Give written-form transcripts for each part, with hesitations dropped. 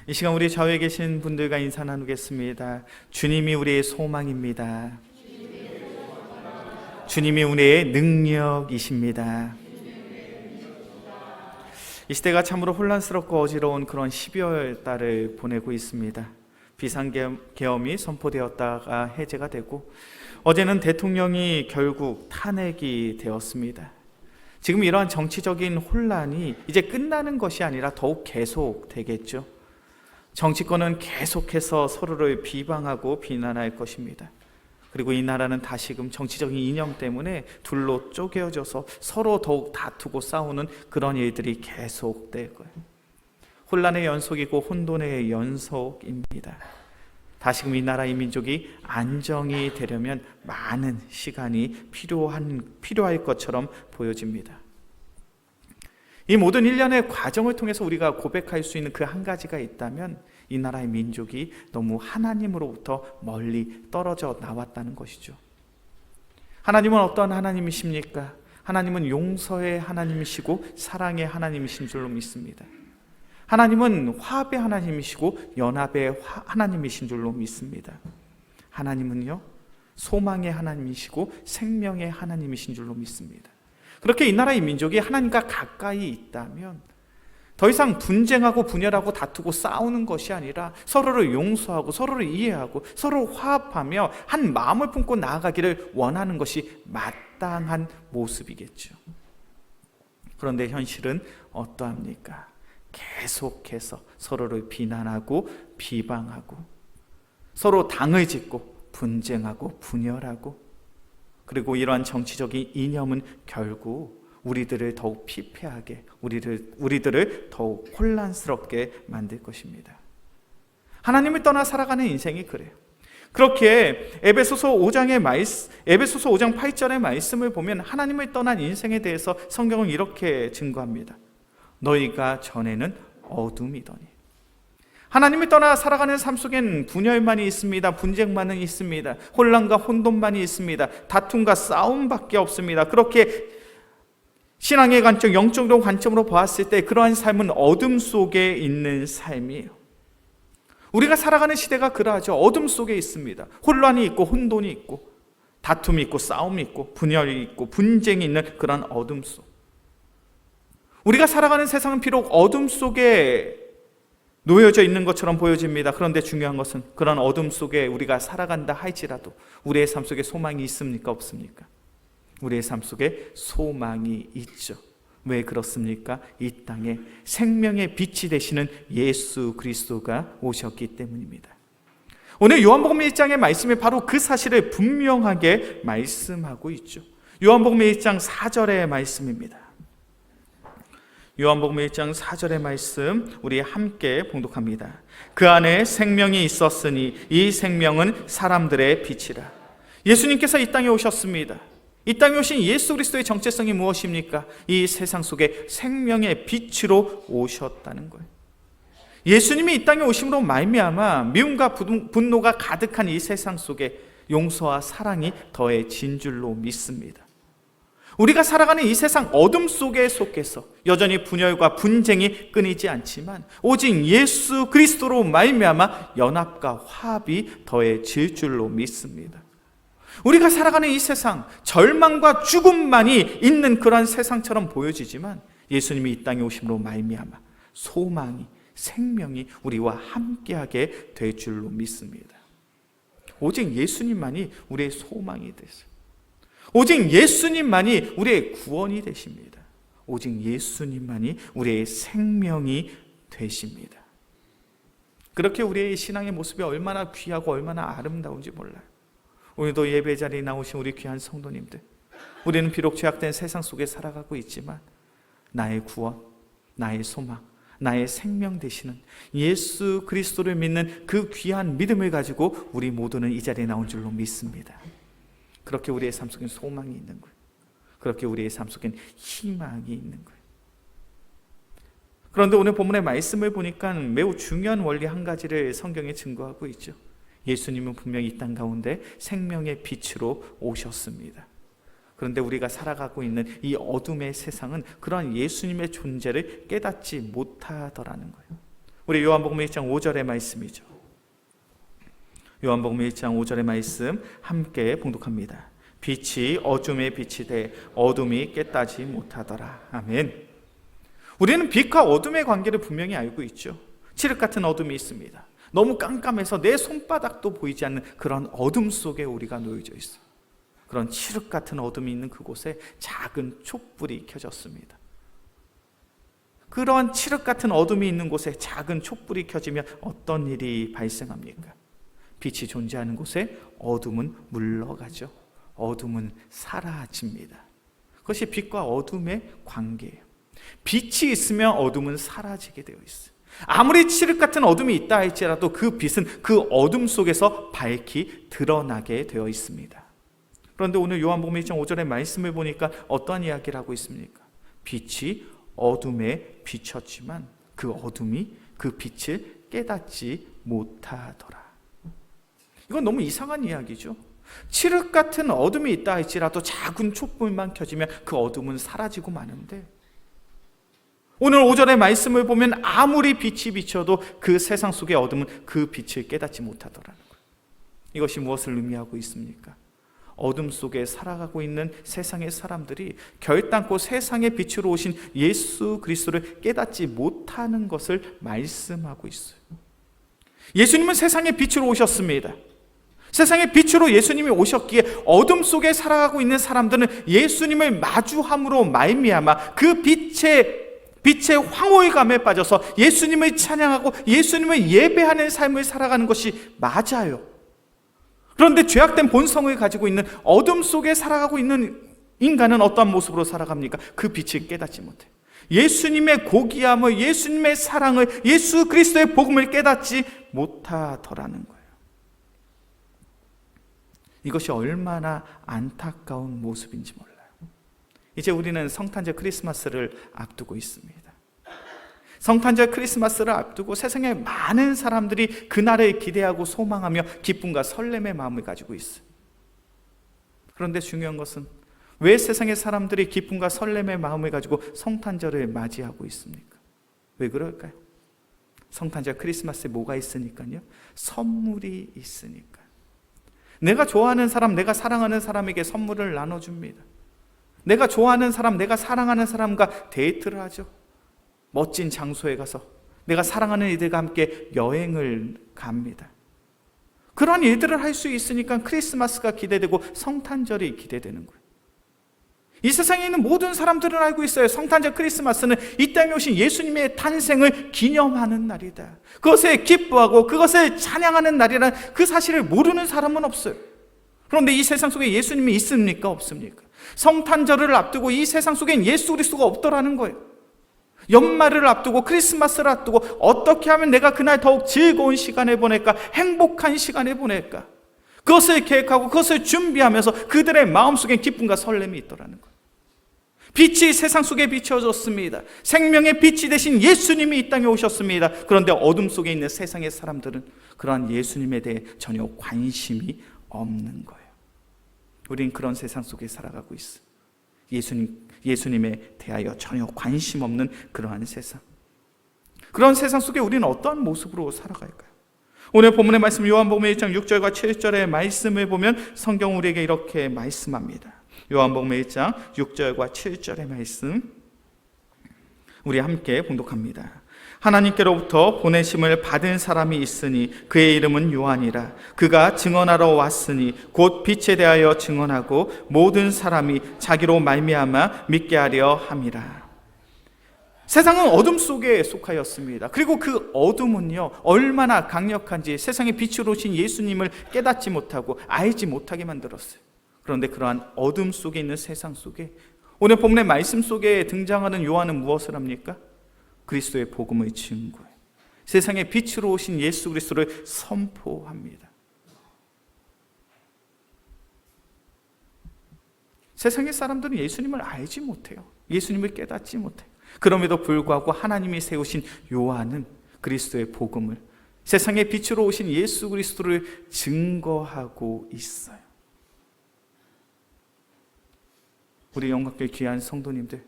이 시간 우리 좌우에 계신 분들과 인사 나누겠습니다. 주님이 우리의 소망입니다. 주님이 우리의 능력이십니다. 이 시대가 참으로 혼란스럽고 어지러운 그런 12월 달을 보내고 있습니다. 비상계엄이 선포되었다가 해제가 되고, 어제는 대통령이 결국 탄핵이 되었습니다. 지금 이러한 정치적인 혼란이 이제 끝나는 것이 아니라 더욱 계속되겠죠. 정치권은 계속해서 서로를 비방하고 비난할 것입니다. 그리고 이 나라는 다시금 정치적인 이념 때문에 둘로 쪼개어져서 서로 더욱 다투고 싸우는 그런 일들이 계속될 거예요. 혼란의 연속이고 혼돈의 연속입니다. 다시금 이 나라 이 민족이 안정이 되려면 많은 시간이 필요할 것처럼 보여집니다. 이 모든 일련의 과정을 통해서 우리가 고백할 수 있는 그 한 가지가 있다면, 이 나라의 민족이 너무 하나님으로부터 멀리 떨어져 나왔다는 것이죠. 하나님은 어떠한 하나님이십니까? 하나님은 용서의 하나님이시고 사랑의 하나님이신 줄로 믿습니다. 하나님은 화합의 하나님이시고 연합의 하나님이신 줄로 믿습니다. 하나님은요, 소망의 하나님이시고 생명의 하나님이신 줄로 믿습니다. 그렇게 이 나라의 민족이 하나님과 가까이 있다면 더 이상 분쟁하고 분열하고 다투고 싸우는 것이 아니라 서로를 용서하고 서로를 이해하고 서로 화합하며 한 마음을 품고 나아가기를 원하는 것이 마땅한 모습이겠죠. 그런데 현실은 어떠합니까? 계속해서 서로를 비난하고 비방하고 서로 당을 짓고 분쟁하고 분열하고, 그리고 이러한 정치적인 이념은 결국 우리들을 더욱 피폐하게, 우리들을 더욱 혼란스럽게 만들 것입니다. 하나님을 떠나 살아가는 인생이 그래요. 그렇게 에베소서 5장 8절의 말씀을 보면 하나님을 떠난 인생에 대해서 성경은 이렇게 증거합니다. 너희가 전에는 어둠이더니. 하나님을 떠나 살아가는 삶 속엔 분열만이 있습니다. 분쟁만은 있습니다. 혼란과 혼돈만이 있습니다. 다툼과 싸움밖에 없습니다. 그렇게 신앙의 관점, 영적인 관점으로 보았을 때 그러한 삶은 어둠 속에 있는 삶이에요. 우리가 살아가는 시대가 그러하죠. 어둠 속에 있습니다. 혼란이 있고 혼돈이 있고 다툼이 있고 싸움이 있고 분열이 있고 분쟁이 있는 그런 어둠 속. 우리가 살아가는 세상은 비록 어둠 속에 놓여져 있는 것처럼 보여집니다. 그런데 중요한 것은 그런 어둠 속에 우리가 살아간다 할지라도 우리의 삶 속에 소망이 있습니까? 없습니까? 우리의 삶 속에 소망이 있죠. 왜 그렇습니까? 이 땅에 생명의 빛이 되시는 예수 그리스도가 오셨기 때문입니다. 오늘 요한복음 1장의 말씀이 바로 그 사실을 분명하게 말씀하고 있죠. 요한복음 1장 4절의 말씀입니다. 요한복음 1장 4절의 말씀 우리 함께 봉독합니다. 그 안에 생명이 있었으니 이 생명은 사람들의 빛이라. 예수님께서 이 땅에 오셨습니다. 이 땅에 오신 예수 그리스도의 정체성이 무엇입니까? 이 세상 속에 생명의 빛으로 오셨다는 거예요. 예수님이 이 땅에 오심으로 말미암아 미움과 분노가 가득한 이 세상 속에 용서와 사랑이 더해진 줄로 믿습니다. 우리가 살아가는 이 세상 어둠 속에 속해서 여전히 분열과 분쟁이 끊이지 않지만 오직 예수 그리스도로 말미암아 연합과 화합이 더해질 줄로 믿습니다. 우리가 살아가는 이 세상, 절망과 죽음만이 있는 그런 세상처럼 보여지지만 예수님이 이 땅에 오심으로 말미암아 소망이, 생명이 우리와 함께하게 될 줄로 믿습니다. 오직 예수님만이 우리의 소망이 되세요. 오직 예수님만이 우리의 구원이 되십니다. 오직 예수님만이 우리의 생명이 되십니다. 그렇게 우리의 신앙의 모습이 얼마나 귀하고 얼마나 아름다운지 몰라요. 오늘도 예배 자리에 나오신 우리 귀한 성도님들, 우리는 비록 죄악된 세상 속에 살아가고 있지만 나의 구원, 나의 소망, 나의 생명 되시는 예수 그리스도를 믿는 그 귀한 믿음을 가지고 우리 모두는 이 자리에 나온 줄로 믿습니다. 그렇게 우리의 삶 속엔 소망이 있는 거예요. 그렇게 우리의 삶 속엔 희망이 있는 거예요. 그런데 오늘 본문의 말씀을 보니까 매우 중요한 원리 한 가지를 성경에 증거하고 있죠. 예수님은 분명히 이 땅 가운데 생명의 빛으로 오셨습니다. 그런데 우리가 살아가고 있는 이 어둠의 세상은 그러한 예수님의 존재를 깨닫지 못하더라는 거예요. 우리 요한복음 1장 5절의 말씀이죠. 요한복음 1장 5절의 말씀 함께 봉독합니다. 빛이 어둠에 빛이 돼 어둠이 깨닫지 못하더라. 아멘. 우리는 빛과 어둠의 관계를 분명히 알고 있죠. 칠흑 같은 어둠이 있습니다. 너무 깜깜해서 내 손바닥도 보이지 않는 그런 어둠 속에 우리가 놓여져 있어요. 그런 칠흑 같은 어둠이 있는 그곳에 작은 촛불이 켜졌습니다. 그런 칠흑 같은 어둠이 있는 곳에 작은 촛불이 켜지면 어떤 일이 발생합니까? 빛이 존재하는 곳에 어둠은 물러가죠. 어둠은 사라집니다. 그것이 빛과 어둠의 관계예요. 빛이 있으면 어둠은 사라지게 되어 있어요. 아무리 칠흑 같은 어둠이 있다 할지라도 그 빛은 그 어둠 속에서 밝히 드러나게 되어 있습니다. 그런데 오늘 요한복음 1장 5절의 말씀을 보니까 어떠한 이야기를 하고 있습니까? 빛이 어둠에 비쳤지만 그 어둠이 그 빛을 깨닫지 못하더라. 이건 너무 이상한 이야기죠. 칠흑 같은 어둠이 있다 할지라도 작은 촛불만 켜지면 그 어둠은 사라지고 마는데, 오늘 5절의 말씀을 보면 아무리 빛이 비쳐도 그 세상 속의 어둠은 그 빛을 깨닫지 못하더라는 거예요. 이것이 무엇을 의미하고 있습니까? 어둠 속에 살아가고 있는 세상의 사람들이 결단코 세상의 빛으로 오신 예수 그리스도를 깨닫지 못하는 것을 말씀하고 있어요. 예수님은 세상의 빛으로 오셨습니다. 세상의 빛으로 예수님이 오셨기에 어둠 속에 살아가고 있는 사람들은 예수님을 마주함으로 말미암아 그 빛의 황홀감에 빠져서 예수님을 찬양하고 예수님을 예배하는 삶을 살아가는 것이 맞아요. 그런데 죄악된 본성을 가지고 있는 어둠 속에 살아가고 있는 인간은 어떠한 모습으로 살아갑니까? 그 빛을 깨닫지 못해요. 예수님의 고귀함을, 예수님의 사랑을, 예수 그리스도의 복음을 깨닫지 못하더라는 거예요. 이것이 얼마나 안타까운 모습인지 몰라요. 이제 우리는 성탄절 크리스마스를 앞두고 있습니다. 성탄절 크리스마스를 앞두고 세상에 많은 사람들이 그날을 기대하고 소망하며 기쁨과 설렘의 마음을 가지고 있어요. 그런데 중요한 것은 왜 세상의 사람들이 기쁨과 설렘의 마음을 가지고 성탄절을 맞이하고 있습니까? 왜 그럴까요? 성탄절 크리스마스에 뭐가 있으니까요? 선물이 있으니까. 내가 좋아하는 사람, 내가 사랑하는 사람에게 선물을 나눠줍니다. 내가 좋아하는 사람, 내가 사랑하는 사람과 데이트를 하죠. 멋진 장소에 가서 내가 사랑하는 이들과 함께 여행을 갑니다. 그런 일들을 할 수 있으니까 크리스마스가 기대되고 성탄절이 기대되는 거예요. 이 세상에 있는 모든 사람들은 알고 있어요. 성탄절 크리스마스는 이 땅에 오신 예수님의 탄생을 기념하는 날이다. 그것에 기뻐하고 그것을 찬양하는 날이라는 그 사실을 모르는 사람은 없어요. 그런데 이 세상 속에 예수님이 있습니까? 없습니까? 성탄절을 앞두고 이 세상 속엔 예수 그리스도가 없더라는 거예요. 연말을 앞두고 크리스마스를 앞두고 어떻게 하면 내가 그날 더욱 즐거운 시간을 보낼까? 행복한 시간을 보낼까? 그것을 계획하고 그것을 준비하면서 그들의 마음속에 기쁨과 설렘이 있더라는 거예요. 빛이 세상 속에 비춰졌습니다. 생명의 빛이 되신 예수님이 이 땅에 오셨습니다. 그런데 어둠 속에 있는 세상의 사람들은 그러한 예수님에 대해 전혀 관심이 없는 거예요. 우린 그런 세상 속에 살아가고 있어요. 예수님에 대하여 전혀 관심 없는 그러한 세상. 그런 세상 속에 우리는 어떠한 모습으로 살아갈까요? 오늘 본문의 말씀 요한복음 1장 6절과 7절의 말씀을 보면 성경 우리에게 이렇게 말씀합니다. 요한복음 1장 6절과 7절의 말씀 우리 함께 봉독합니다. 하나님께로부터 보내심을 받은 사람이 있으니 그의 이름은 요한이라. 그가 증언하러 왔으니 곧 빛에 대하여 증언하고 모든 사람이 자기로 말미암아 믿게 하려 함이라. 세상은 어둠 속에 속하였습니다. 그리고 그 어둠은요 얼마나 강력한지 세상의 빛으로 오신 예수님을 깨닫지 못하고 알지 못하게 만들었어요. 그런데 그러한 어둠 속에 있는 세상 속에 오늘 본문의 말씀 속에 등장하는 요한은 무엇을 합니까? 그리스도의 복음의 증거예요. 세상의 빛으로 오신 예수 그리스도를 선포합니다. 세상의 사람들은 예수님을 알지 못해요. 예수님을 깨닫지 못해요. 그럼에도 불구하고 하나님이 세우신 요한은 그리스도의 복음을, 세상의 빛으로 오신 예수 그리스도를 증거하고 있어요. 우리 영광교회 귀한 성도님들,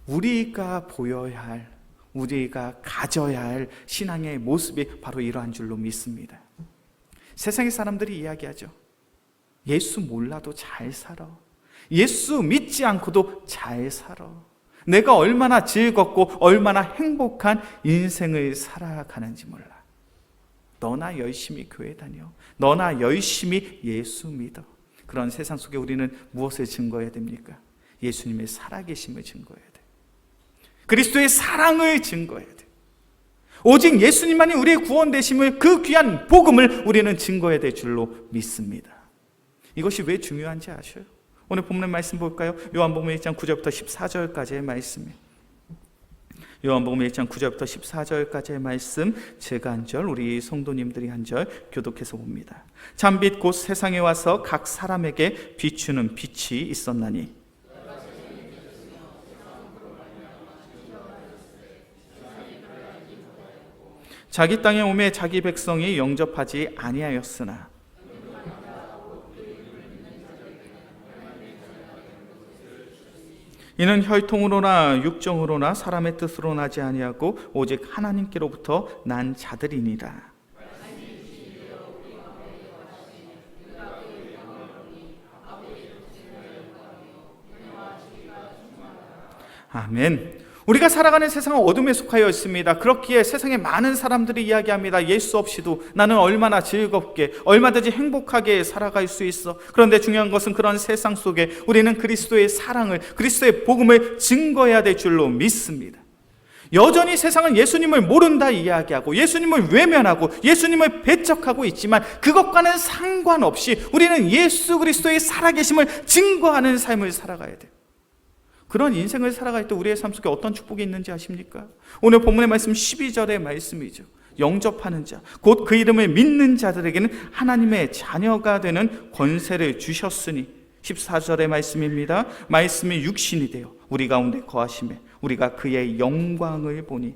우리가 보여야 할, 우리가 가져야 할 신앙의 모습이 바로 이러한 줄로 믿습니다. 세상의 사람들이 이야기하죠. 예수 몰라도 잘 살아. 예수 믿지 않고도 잘 살아. 내가 얼마나 즐겁고 얼마나 행복한 인생을 살아가는지 몰라. 너나 열심히 교회 다녀. 너나 열심히 예수 믿어. 그런 세상 속에 우리는 무엇을 증거해야 됩니까? 예수님의 살아계심을 증거해야 돼. 그리스도의 사랑을 증거해야 돼. 오직 예수님만이 우리의 구원 되심을, 그 귀한 복음을 우리는 증거해야 될 줄로 믿습니다. 이것이 왜 중요한지 아셔요? 오늘 본문 말씀 볼까요? 요한복음 1장 9절부터 14절까지의 말씀이에요. 요한복음 1장 9절부터 14절까지의 말씀, 제가 한 절, 우리 성도님들이 한 절 교독해서 봅니다. 참빛 곧 세상에 와서 각 사람에게 비추는 빛이 있었나니 자기 땅에 오매 자기 백성이 영접하지 아니하였으나 이는 혈통으로나 육정으로나 사람의 뜻으로 나지 아니하고 오직 하나님께로부터 난 자들이니라. 아멘. 우리가 살아가는 세상은 어둠에 속하여 있습니다. 그렇기에 세상에 많은 사람들이 이야기합니다. 예수 없이도 나는 얼마나 즐겁게, 얼마든지 행복하게 살아갈 수 있어. 그런데 중요한 것은 그런 세상 속에 우리는 그리스도의 사랑을, 그리스도의 복음을 증거해야 될 줄로 믿습니다. 여전히 세상은 예수님을 모른다 이야기하고 예수님을 외면하고 예수님을 배척하고 있지만 그것과는 상관없이 우리는 예수 그리스도의 살아계심을 증거하는 삶을 살아가야 돼요. 그런 인생을 살아갈 때 우리의 삶 속에 어떤 축복이 있는지 아십니까? 오늘 본문의 말씀 12절의 말씀이죠. 영접하는 자, 곧 그 이름을 믿는 자들에게는 하나님의 자녀가 되는 권세를 주셨으니 14절의 말씀입니다. 말씀이 육신이 되어 우리 가운데 거하심에 우리가 그의 영광을 보니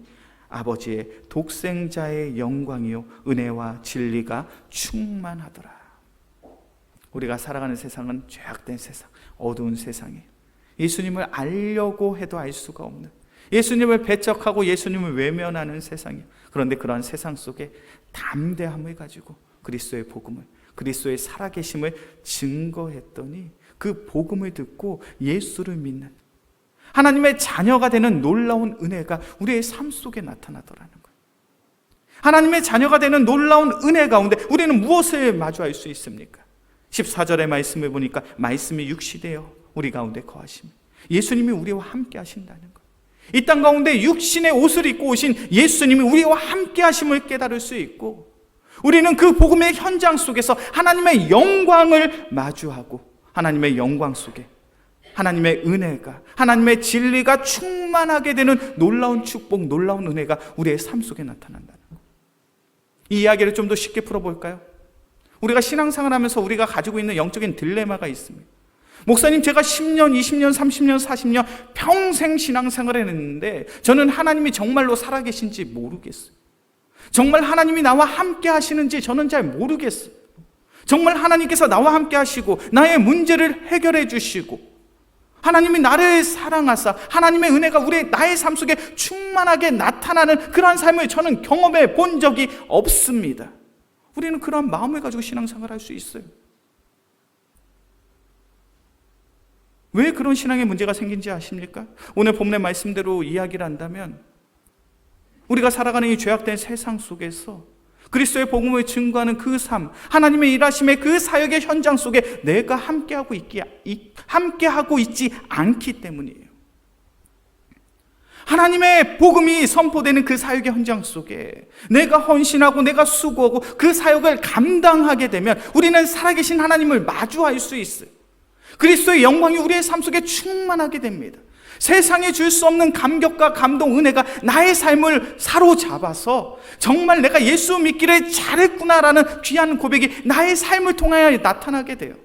아버지의 독생자의 영광이요 은혜와 진리가 충만하더라. 우리가 살아가는 세상은 죄악된 세상, 어두운 세상이에요. 예수님을 알려고 해도 알 수가 없는, 예수님을 배척하고 예수님을 외면하는 세상이에요. 그런데 그런 세상 속에 담대함을 가지고 그리스도의 복음을, 그리스도의 살아계심을 증거했더니 그 복음을 듣고 예수를 믿는 하나님의 자녀가 되는 놀라운 은혜가 우리의 삶 속에 나타나더라는 거예요. 하나님의 자녀가 되는 놀라운 은혜 가운데 우리는 무엇을 마주할 수 있습니까? 14절의 말씀을 보니까 말씀이 육시되어 우리 가운데 거하심, 예수님이 우리와 함께 하신다는 것. 이 땅 가운데 육신의 옷을 입고 오신 예수님이 우리와 함께 하심을 깨달을 수 있고, 우리는 그 복음의 현장 속에서 하나님의 영광을 마주하고 하나님의 영광 속에 하나님의 은혜가, 하나님의 진리가 충만하게 되는 놀라운 축복, 놀라운 은혜가 우리의 삶 속에 나타난다는 것. 이 이야기를 좀 더 쉽게 풀어볼까요? 우리가 신앙생활 하면서 우리가 가지고 있는 영적인 딜레마가 있습니다. 목사님, 제가 10년, 20년, 30년, 40년 평생 신앙생활을 했는데 저는 하나님이 정말로 살아계신지 모르겠어요. 정말 하나님이 나와 함께 하시는지 저는 잘 모르겠어요. 정말 하나님께서 나와 함께 하시고 나의 문제를 해결해 주시고 하나님이 나를 사랑하사 하나님의 은혜가 나의 삶 속에 충만하게 나타나는 그러한 삶을 저는 경험해 본 적이 없습니다. 우리는 그러한 마음을 가지고 신앙생활을 할 수 있어요. 왜 그런 신앙에 문제가 생긴지 아십니까? 오늘 본문의 말씀대로 이야기를 한다면 우리가 살아가는 이 죄악된 세상 속에서 그리스도의 복음을 증거하는 그 삶, 하나님의 일하심의 그 사역의 현장 속에 내가 함께하고 있지 않기 때문이에요. 하나님의 복음이 선포되는 그 사역의 현장 속에 내가 헌신하고 내가 수고하고 그 사역을 감당하게 되면 우리는 살아계신 하나님을 마주할 수 있어요. 그리스도의 영광이 우리의 삶 속에 충만하게 됩니다. 세상에 줄 수 없는 감격과 감동, 은혜가 나의 삶을 사로잡아서 정말 내가 예수 믿기를 잘했구나라는 귀한 고백이 나의 삶을 통하여 나타나게 돼요.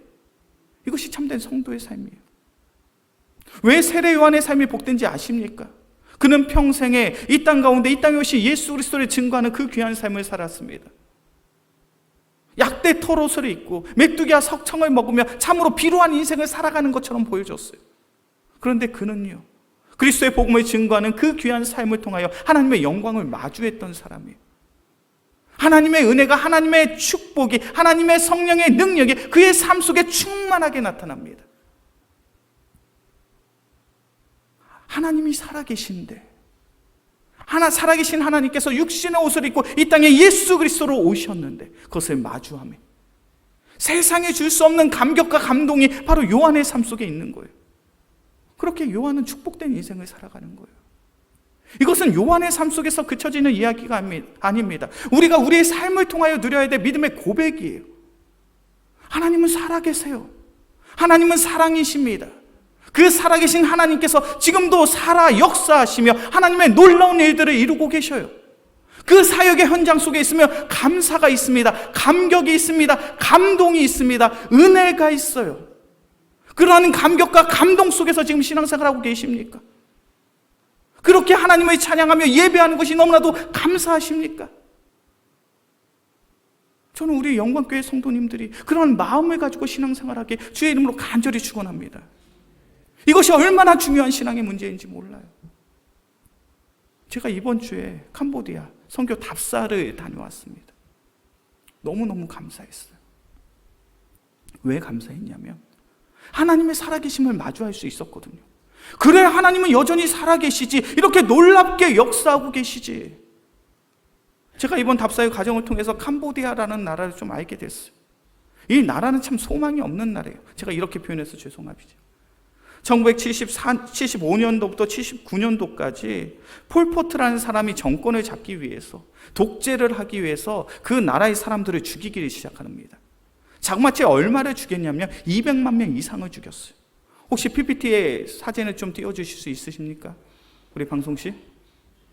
이것이 참된 성도의 삶이에요. 왜 세례 요한의 삶이 복된지 아십니까? 그는 평생에 이 땅 가운데, 이 땅에 오신 예수 그리스도를 증거하는 그 귀한 삶을 살았습니다. 약대 털옷을 입고 메뚜기와 석청을 먹으며 참으로 비루한 인생을 살아가는 것처럼 보여줬어요. 그런데 그는요, 그리스도의 복음을 증거하는 그 귀한 삶을 통하여 하나님의 영광을 마주했던 사람이에요. 하나님의 은혜가, 하나님의 축복이, 하나님의 성령의 능력이 그의 삶 속에 충만하게 나타납니다. 하나님이 살아계신데, 살아계신 하나님께서 육신의 옷을 입고 이 땅에 예수 그리스도로 오셨는데 그것을 마주하며 세상에 줄 수 없는 감격과 감동이 바로 요한의 삶 속에 있는 거예요. 그렇게 요한은 축복된 인생을 살아가는 거예요. 이것은 요한의 삶 속에서 그쳐지는 이야기가 아닙니다. 우리가 우리의 삶을 통하여 누려야 될 믿음의 고백이에요. 하나님은 살아계세요. 하나님은 사랑이십니다. 그 살아계신 하나님께서 지금도 살아 역사하시며 하나님의 놀라운 일들을 이루고 계셔요. 그 사역의 현장 속에 있으면 감사가 있습니다. 감격이 있습니다. 감동이 있습니다. 은혜가 있어요. 그러한 감격과 감동 속에서 지금 신앙생활하고 계십니까? 그렇게 하나님을 찬양하며 예배하는 것이 너무나도 감사하십니까? 저는 우리 영광교회 성도님들이 그런 마음을 가지고 신앙생활하게 주의 이름으로 간절히 축원합니다. 이것이 얼마나 중요한 신앙의 문제인지 몰라요. 제가 이번 주에 캄보디아 선교 답사를 다녀왔습니다. 너무너무 감사했어요. 왜 감사했냐면 하나님의 살아계심을 마주할 수 있었거든요. 그래, 하나님은 여전히 살아계시지, 이렇게 놀랍게 역사하고 계시지. 제가 이번 답사의 과정을 통해서 캄보디아라는 나라를 좀 알게 됐어요. 이 나라는 참 소망이 없는 나라예요. 제가 이렇게 표현해서 죄송합니다. 1975년도부터 79년도까지 폴포트라는 사람이 정권을 잡기 위해서, 독재를 하기 위해서 그 나라의 사람들을 죽이기 시작합니다. 자그마치 얼마를 죽였냐면 200만 명 이상을 죽였어요. 혹시 PPT에 사진을 좀 띄워주실 수 있으십니까? 우리 방송씨?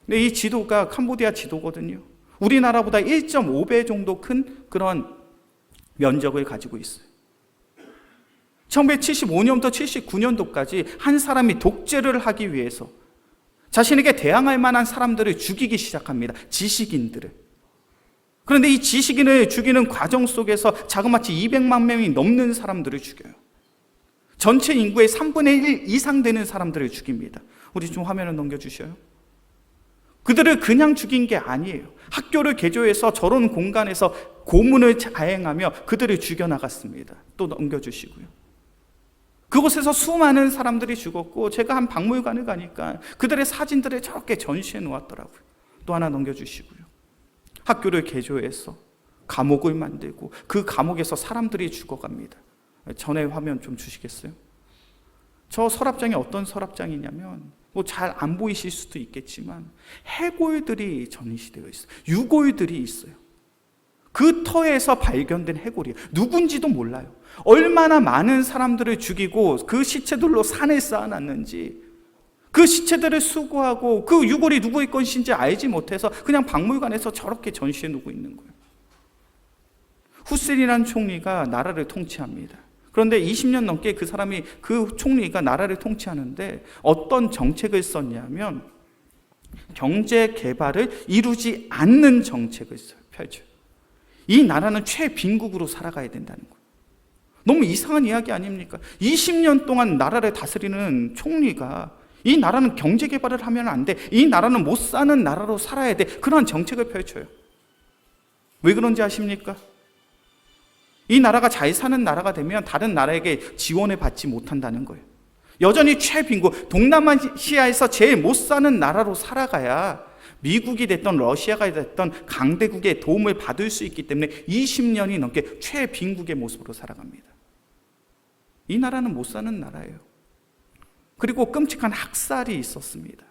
네, 이 지도가 캄보디아 지도거든요. 우리나라보다 1.5배 정도 큰 그런 면적을 가지고 있어요. 1975년부터 79년도까지 한 사람이 독재를 하기 위해서 자신에게 대항할 만한 사람들을 죽이기 시작합니다. 지식인들을. 그런데 이 지식인을 죽이는 과정 속에서 자그마치 200만 명이 넘는 사람들을 죽여요. 전체 인구의 3분의 1 이상 되는 사람들을 죽입니다. 우리 좀 화면을 넘겨주셔요. 그들을 그냥 죽인 게 아니에요. 학교를 개조해서 저런 공간에서 고문을 자행하며 그들을 죽여나갔습니다. 또 넘겨주시고요. 그곳에서 수많은 사람들이 죽었고, 제가 한 박물관을 가니까 그들의 사진들을 저렇게 전시해 놓았더라고요. 또 하나 넘겨주시고요. 학교를 개조해서 감옥을 만들고 그 감옥에서 사람들이 죽어갑니다. 전에 화면 좀 주시겠어요? 저 서랍장이 어떤 서랍장이냐면, 뭐 잘 안 보이실 수도 있겠지만 해골들이 전시되어 있어요. 유골들이 있어요. 그 터에서 발견된 해골이에요. 누군지도 몰라요. 얼마나 많은 사람들을 죽이고 그 시체들로 산에 쌓아놨는지, 그 시체들을 수거하고 그 유골이 누구의 것인지 알지 못해서 그냥 박물관에서 저렇게 전시해 놓고 있는 거예요. 후센이라는 총리가 나라를 통치합니다. 그런데 20년 넘게 그 총리가 나라를 통치하는데 어떤 정책을 썼냐면 경제 개발을 이루지 않는 정책을 펼쳐요. 이 나라는 최빈국으로 살아가야 된다는 거예요. 너무 이상한 이야기 아닙니까? 20년 동안 나라를 다스리는 총리가 이 나라는 경제 개발을 하면 안 돼, 이 나라는 못 사는 나라로 살아야 돼, 그런 정책을 펼쳐요. 왜 그런지 아십니까? 이 나라가 잘 사는 나라가 되면 다른 나라에게 지원을 받지 못한다는 거예요. 여전히 최빈국, 동남아시아에서 제일 못 사는 나라로 살아가야 미국이 됐던 러시아가 됐던 강대국의 도움을 받을 수 있기 때문에 20년이 넘게 최빈국의 모습으로 살아갑니다. 이 나라는 못 사는 나라예요. 그리고 끔찍한 학살이 있었습니다.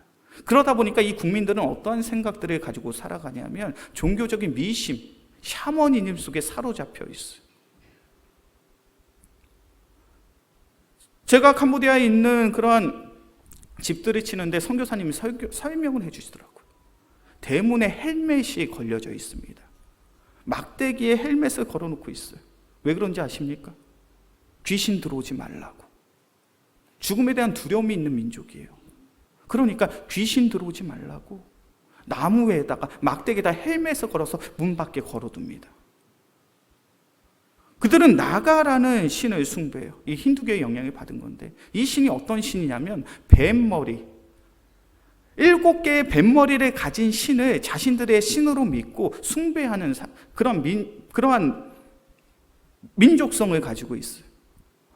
그러다 보니까 이 국민들은 어떠한 생각들을 가지고 살아가냐면 종교적인 미심, 샤머니즘 속에 사로잡혀 있어요. 제가 캄보디아에 있는 그러한 집들을 치는데 선교사님이 설명을 해주시더라고요. 대문에 헬멧이 걸려져 있습니다. 막대기에 헬멧을 걸어놓고 있어요. 왜 그런지 아십니까? 귀신 들어오지 말라고. 죽음에 대한 두려움이 있는 민족이에요. 그러니까 귀신 들어오지 말라고 나무에다가 막대기에다 헬멧을 걸어서 문 밖에 걸어둡니다. 그들은 나가라는 신을 숭배해요. 이 힌두교의 영향을 받은 건데, 이 신이 어떤 신이냐면 뱀머리, 7개의 뱃머리를 가진 신을 자신들의 신으로 믿고 숭배하는 그러한 민족성을 가지고 있어요.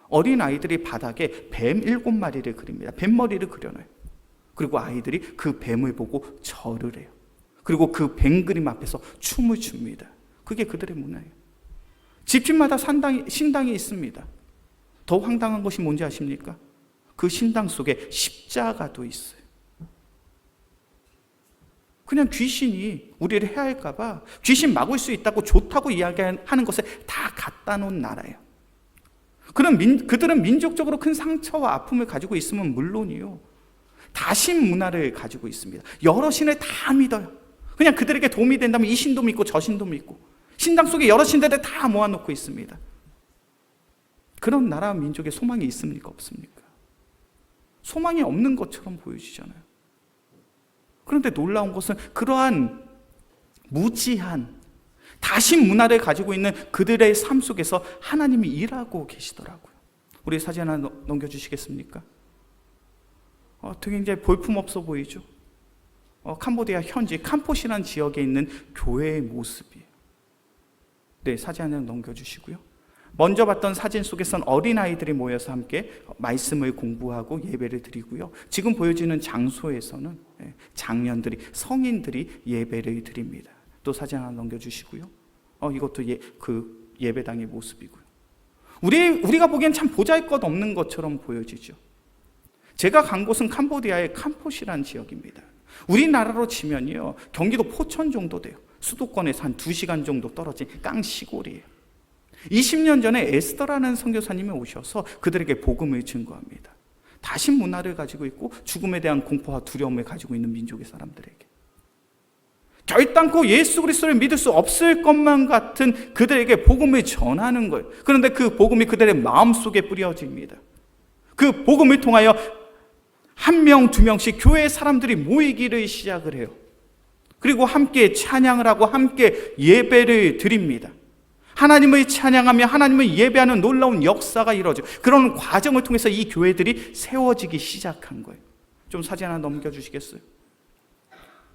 어린 아이들이 바닥에 뱀 7마리를 그립니다. 뱀머리를 그려놔요. 그리고 아이들이 그 뱀을 보고 절을 해요. 그리고 그 뱀 그림 앞에서 춤을 춥니다. 그게 그들의 문화예요. 집집마다 신당이 있습니다. 더 황당한 것이 뭔지 아십니까? 그 신당 속에 십자가도 있어요. 그냥 귀신이 우리를 해할까 봐 귀신 막을 수 있다고 좋다고 이야기하는 것을 다 갖다 놓은 나라예요. 그들은 민족적으로 큰 상처와 아픔을 가지고 있으면 물론이요, 다신 문화를 가지고 있습니다. 여러 신을 다 믿어요. 그냥 그들에게 도움이 된다면 이 신도 믿고 저 신도 믿고, 신당 속에 여러 신들을 다 모아놓고 있습니다. 그런 나라와 민족에 소망이 있습니까? 없습니까? 소망이 없는 것처럼 보여지잖아요. 그런데 놀라운 것은 그러한 무지한 다신 문화를 가지고 있는 그들의 삶 속에서 하나님이 일하고 계시더라고요. 우리 사진 하나 넘겨주시겠습니까? 굉장히 볼품없어 보이죠? 캄보디아 현지 캄포시라는 지역에 있는 교회의 모습이에요. 네, 사진 하나 넘겨주시고요. 먼저 봤던 사진 속에선 어린아이들이 모여서 함께 말씀을 공부하고 예배를 드리고요. 지금 보여지는 장소에서는 장년들이, 성인들이 예배를 드립니다. 또 사진 하나 넘겨주시고요. 이것도 그 예배당의 모습이고요. 우리가 보기엔 참 보잘것없는 것처럼 보여지죠. 제가 간 곳은 캄보디아의 캄포시라는 지역입니다. 우리나라로 치면요, 경기도 포천 정도 돼요. 수도권에서 한 2시간 정도 떨어진 깡시골이에요. 20년 전에 에스더라는 선교사님이 오셔서 그들에게 복음을 증거합니다. 다신 문화를 가지고 있고 죽음에 대한 공포와 두려움을 가지고 있는 민족의 사람들에게, 결단코 예수 그리스도를 믿을 수 없을 것만 같은 그들에게 복음을 전하는 거예요. 그런데 그 복음이 그들의 마음속에 뿌려집니다. 그 복음을 통하여 1명, 2명씩 교회의 사람들이 모이기를 시작을 해요. 그리고 함께 찬양을 하고 함께 예배를 드립니다. 하나님을 찬양하며 하나님을 예배하는 놀라운 역사가 이루어져요. 그런 과정을 통해서 이 교회들이 세워지기 시작한 거예요. 좀 사진 하나 넘겨주시겠어요?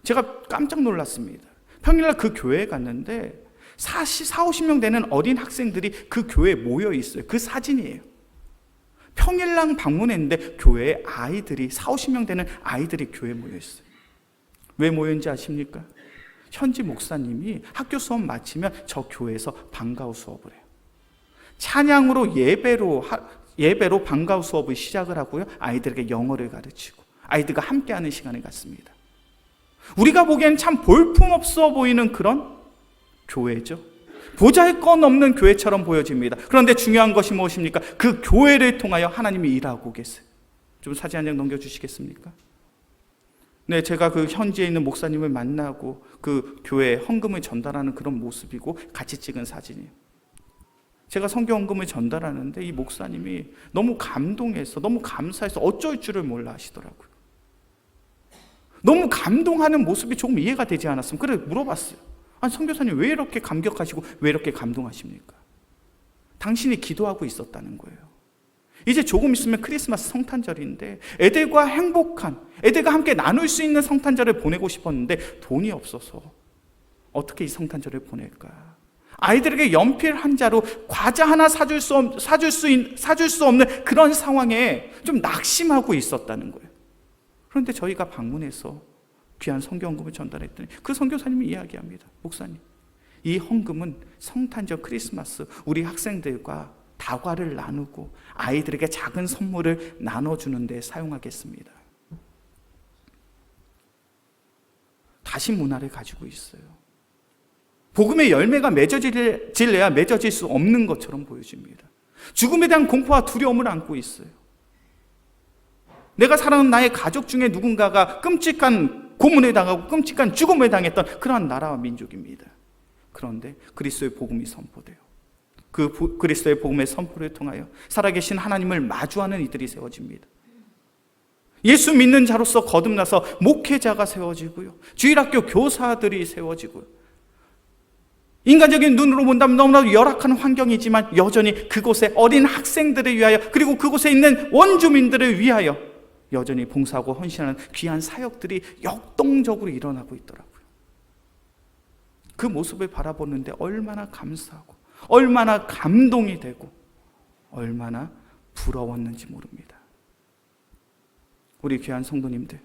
제가 깜짝 놀랐습니다. 평일날 그 교회에 갔는데 40-50명 되는 어린 학생들이 그 교회에 모여 있어요. 그 사진이에요. 평일날 방문했는데 교회에 아이들이 40-50명 되는 아이들이 교회에 모여 있어요. 왜 모였는지 아십니까? 현지 목사님이 학교 수업 마치면 저 교회에서 방과후 수업을 해요. 찬양으로 예배로 방과후 수업을 시작을 하고요, 아이들에게 영어를 가르치고 아이들과 함께하는 시간을 갖습니다. 우리가 보기엔 참 볼품없어 보이는 그런 교회죠. 보잘것없는 교회처럼 보여집니다. 그런데 중요한 것이 무엇입니까? 그 교회를 통하여 하나님이 일하고 계세요. 좀 사진 한 장 넘겨주시겠습니까? 네, 제가 그 현지에 있는 목사님을 만나고 그 교회에 헌금을 전달하는 그런 모습이고 같이 찍은 사진이에요. 제가 성교 헌금을 전달하는데 이 목사님이 너무 감동해서, 너무 감사해서 어쩔 줄을 몰라 하시더라고요. 너무 감동하는 모습이 조금 이해가 되지 않았으면 그래 물어봤어요. 아니, 선교사님 왜 이렇게 감격하시고 왜 이렇게 감동하십니까? 당신이 기도하고 있었다는 거예요. 이제 조금 있으면 크리스마스 성탄절인데 애들과 애들과 함께 나눌 수 있는 성탄절을 보내고 싶었는데 돈이 없어서 어떻게 이 성탄절을 보낼까? 아이들에게 연필 한 자루 과자 하나 사줄 수 없는 그런 상황에 좀 낙심하고 있었다는 거예요. 그런데 저희가 방문해서 귀한 성경헌금을 전달했더니 그 선교사님이 이야기합니다. 목사님, 이 헌금은 성탄절 크리스마스 우리 학생들과 다과를 나누고 아이들에게 작은 선물을 나눠주는 데 사용하겠습니다. 다신 문화를 가지고 있어요. 복음의 열매가 맺어질래야 맺어질 수 없는 것처럼 보여집니다. 죽음에 대한 공포와 두려움을 안고 있어요. 내가 사랑하는 나의 가족 중에 누군가가 끔찍한 고문에 당하고 끔찍한 죽음에 당했던 그러한 나라와 민족입니다. 그런데 그리스도의 복음이 선포돼요. 그 그리스도의 복음의 선포를 통하여 살아계신 하나님을 마주하는 이들이 세워집니다. 예수 믿는 자로서 거듭나서 목회자가 세워지고요, 주일학교 교사들이 세워지고요, 인간적인 눈으로 본다면 너무나도 열악한 환경이지만 여전히 그곳에 어린 학생들을 위하여, 그리고 그곳에 있는 원주민들을 위하여 여전히 봉사하고 헌신하는 귀한 사역들이 역동적으로 일어나고 있더라고요. 그 모습을 바라보는데 얼마나 감사하고 얼마나 감동이 되고 얼마나 부러웠는지 모릅니다. 우리 귀한 성도님들,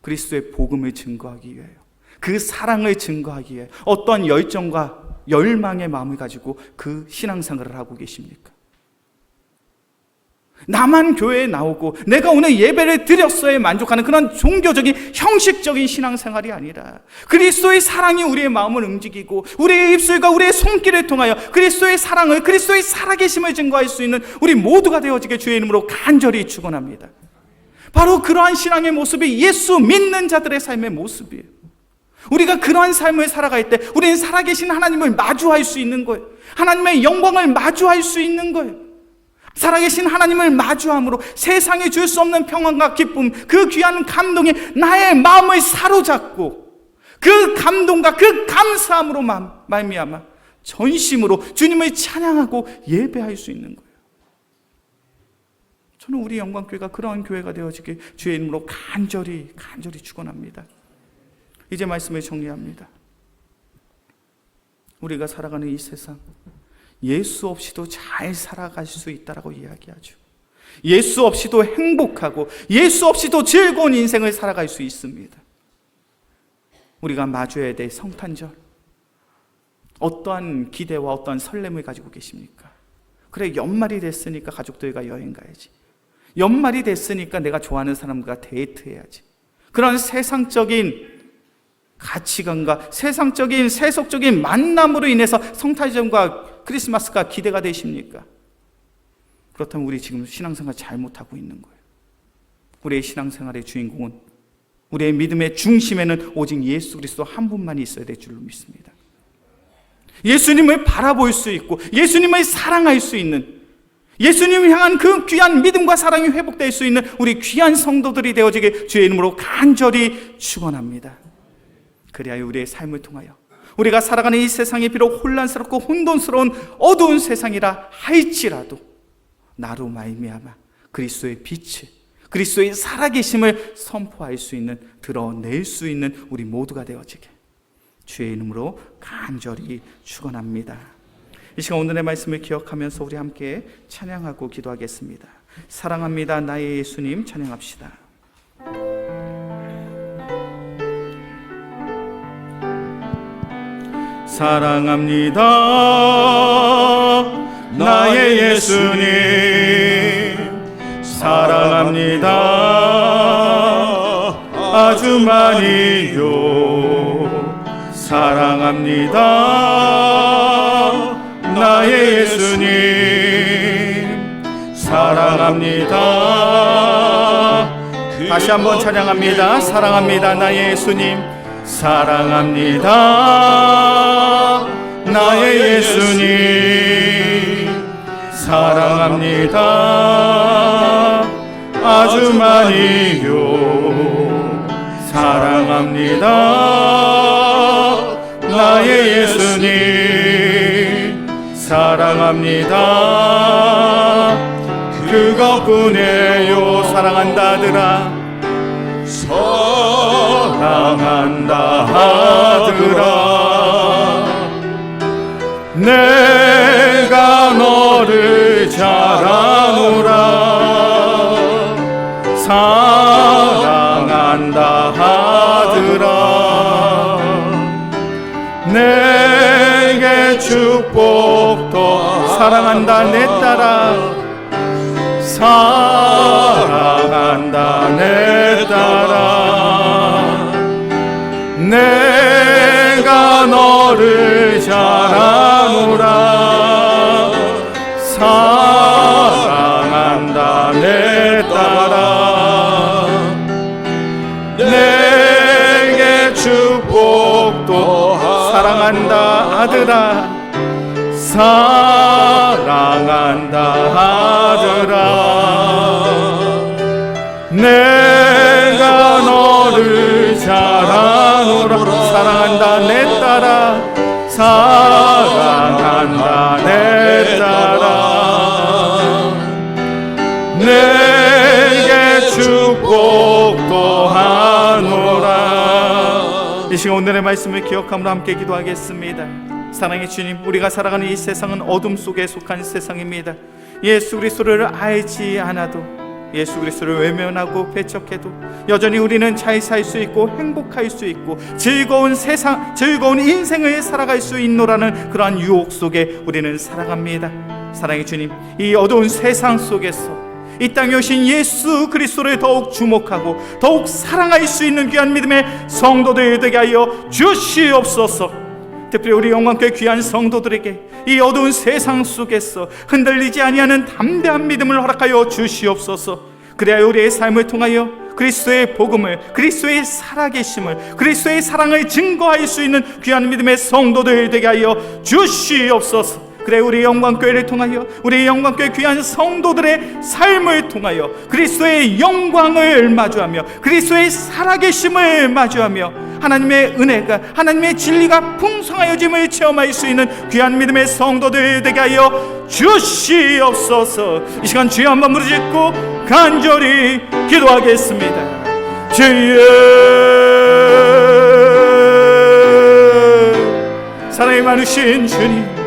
그리스도의 복음을 증거하기 위하여, 그 사랑을 증거하기 위해 어떠한 열정과 열망의 마음을 가지고 그 신앙생활을 하고 계십니까? 나만 교회에 나오고 내가 오늘 예배를 드렸어에 만족하는 그런 종교적인 형식적인 신앙생활이 아니라 그리스도의 사랑이 우리의 마음을 움직이고 우리의 입술과 우리의 손길을 통하여 그리스도의 사랑을, 그리스도의 살아계심을 증거할 수 있는 우리 모두가 되어지게 주의 이름으로 간절히 축원합니다. 바로 그러한 신앙의 모습이 예수 믿는 자들의 삶의 모습이에요. 우리가 그러한 삶을 살아갈 때 우리는 살아계신 하나님을 마주할 수 있는 거예요. 하나님의 영광을 마주할 수 있는 거예요. 살아계신 하나님을 마주함으로 세상에 줄 수 없는 평안과 기쁨, 그 귀한 감동이 나의 마음을 사로잡고 그 감동과 그 감사함으로 말미암아 전심으로 주님을 찬양하고 예배할 수 있는 거예요. 저는 우리 영광교회가 그러한 교회가 되어지길 주의 이름으로 간절히 축원합니다. 이제 말씀을 정리합니다. 우리가 살아가는 이 세상, 예수 없이도 잘 살아갈 수 있다라고 이야기하죠. 예수 없이도 행복하고 예수 없이도 즐거운 인생을 살아갈 수 있습니다. 우리가 마주해야 될 성탄절, 어떠한 기대와 어떠한 설렘을 가지고 계십니까? 그래, 연말이 됐으니까 가족들과 여행 가야지. 연말이 됐으니까 내가 좋아하는 사람과 데이트해야지. 그런 세상적인 가치관과 세상적인 세속적인 만남으로 인해서 성탄절과 크리스마스가 기대가 되십니까? 그렇다면 우리 지금 신앙생활 잘못하고 있는 거예요. 우리의 신앙생활의 주인공은, 우리의 믿음의 중심에는 오직 예수 그리스도 한 분만이 있어야 될 줄로 믿습니다. 예수님을 바라볼 수 있고 예수님을 사랑할 수 있는, 예수님을 향한 그 귀한 믿음과 사랑이 회복될 수 있는 우리 귀한 성도들이 되어지게 주의 이름으로 간절히 축원합니다. 그리하여 우리의 삶을 통하여 우리가 살아가는 이 세상이 비록 혼란스럽고 혼돈스러운 어두운 세상이라 할지라도 나로 말미암아 그리스도의 빛을, 그리스도의 살아계심을 선포할 수 있는, 드러낼 수 있는 우리 모두가 되어지게 주의 이름으로 간절히 축원합니다. 이 시간 오늘의 말씀을 기억하면서 우리 함께 찬양하고 기도하겠습니다. 사랑합니다 나의 예수님 찬양합시다. 사랑합니다 나의 예수님, 사랑합니다 아주 많이요. 사랑합니다 나의 예수님, 사랑합니다. 다시 한번 찬양합니다. 사랑합니다 나의 예수님, 사랑합니다 나의 예수님, 사랑합니다 아주 많이요. 사랑합니다 나의 예수님, 사랑합니다 그것뿐이에요. 사랑한다더라, 사랑한다 하더라. 내가 너를 잘 아노라. 사랑한다 하더라. 내게 축복도 사랑한다 내 딸아. 사랑한다 내 딸아. 내가 너를 잘 아노라. 사랑한다 내 딸아. 내게 축복도 사랑한다 아들아. 사랑한다 아들아. 내가 너를 잘 아노라. 사랑한다 내 딸아. 사랑한다 내 딸아. 내게 축복도 주곡도 하노라. 이 시간 오늘의 말씀을 기억함으로 함께 기도하겠습니다. 사랑의 주님, 우리가 살아가는 이 세상은 어둠 속에 속한 세상입니다. 예수 그리스도를 알지 않아도, 예수 그리스도를 외면하고 배척해도 여전히 우리는 잘 살 수 있고 행복할 수 있고 즐거운 세상, 즐거운 인생을 살아갈 수 있노라는 그러한 유혹 속에 우리는 살아갑니다. 사랑의 주님, 이 어두운 세상 속에서 이 땅에 오신 예수 그리스도를 더욱 주목하고 더욱 사랑할 수 있는 귀한 믿음의 성도들 되게 하여 주시옵소서. 특별히 우리 영광교회 귀한 성도들에게 이 어두운 세상 속에서 흔들리지 아니하는 담대한 믿음을 허락하여 주시옵소서. 그래야 우리의 삶을 통하여 그리스도의 복음을, 그리스도의 살아계심을, 그리스도의 사랑을 증거할 수 있는 귀한 믿음의 성도들 되게 하여 주시옵소서. 그래 우리 영광교회를 통하여, 우리 영광교회 귀한 성도들의 삶을 통하여 그리스도의 영광을 마주하며 그리스도의 살아계심을 마주하며 하나님의 은혜가, 하나님의 진리가 풍성하여짐을 체험할 수 있는 귀한 믿음의 성도들 되게 하여 주시옵소서. 이 시간 주여 한번 부르짖고 간절히 기도하겠습니다. 주여, 사랑이 많으신 주님,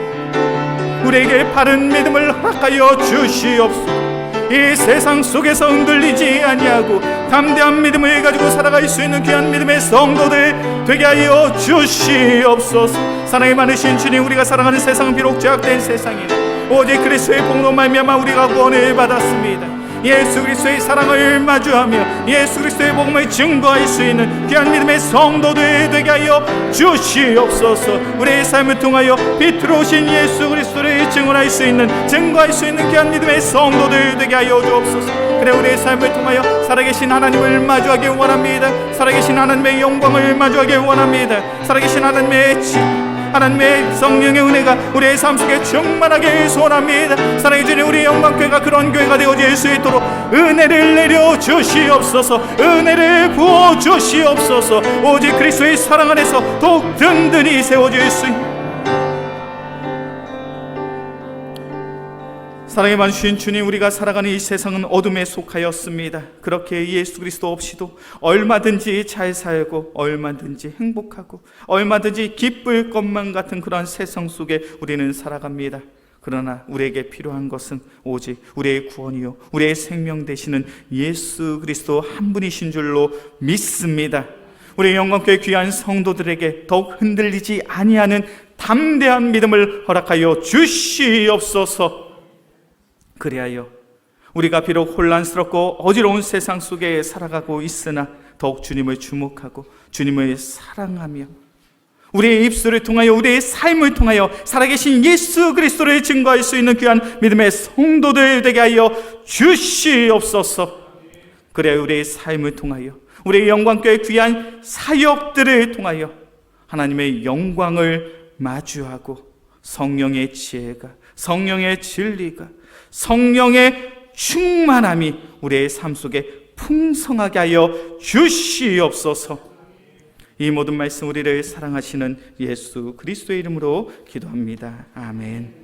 우리에게 바른 믿음을 허락하여 주시옵소서. 이 세상 속에서 흔들리지 아니하고 담대한 믿음을 가지고 살아갈 수 있는 귀한 믿음의 성도들 되게 하여 주시옵소서. 사랑이 많으신 주님, 우리가 살아가는 세상은 비록 죄악된 세상이나 오직 그리스도의 복음으로 말미암아 우리가 구원을 받았습니다. 예수 그리스도의 사랑을 마주하며 예수 그리스도의 복음을 증거할 수 있는 귀한 믿음의 성도들 되게 하여 주시옵소서. 우리의 삶을 통하여 빛으로 오신 예수 그리스도를 증거할 수 있는 귀한 믿음의 성도들 되게 하여 주옵소서. 그래 우리의 삶을 통하여 살아계신 하나님을 마주하기 원합니다. 살아계신 하나님의 영광을 마주하기 원합니다. 살아계신 하나님의 성령의 은혜가 우리의 삶 속에 충만하게 소원합니다. 사랑해 주님, 우리 영광교회가 그런 교회가 되어질 수 있도록 은혜를 내려 주시옵소서. 은혜를 부어 주시옵소서. 오직 그리스도의 사랑 안에서 더욱 든든히 세워질 수 있는, 사랑에 많으신 주님, 우리가 살아가는 이 세상은 어둠에 속하였습니다. 그렇게 예수 그리스도 없이도 얼마든지 잘 살고 얼마든지 행복하고 얼마든지 기쁠 것만 같은 그러한 세상 속에 우리는 살아갑니다. 그러나 우리에게 필요한 것은 오직 우리의 구원이요 우리의 생명 되시는 예수 그리스도 한 분이신 줄로 믿습니다. 우리 영광교회 귀한 성도들에게 더욱 흔들리지 아니하는 담대한 믿음을 허락하여 주시옵소서. 그리하여 우리가 비록 혼란스럽고 어지러운 세상 속에 살아가고 있으나 더욱 주님을 주목하고 주님을 사랑하며 우리의 입술을 통하여 우리의 삶을 통하여 살아계신 예수 그리스도를 증거할 수 있는 귀한 믿음의 성도들 되게 하여 주시옵소서. 그래 우리의 삶을 통하여 우리의 영광교회 귀한 사역들을 통하여 하나님의 영광을 마주하고 성령의 지혜가, 성령의 진리가, 성령의 충만함이 우리의 삶 속에 풍성하게 하여 주시옵소서. 이 모든 말씀 우리를 사랑하시는 예수 그리스도의 이름으로 기도합니다. 아멘.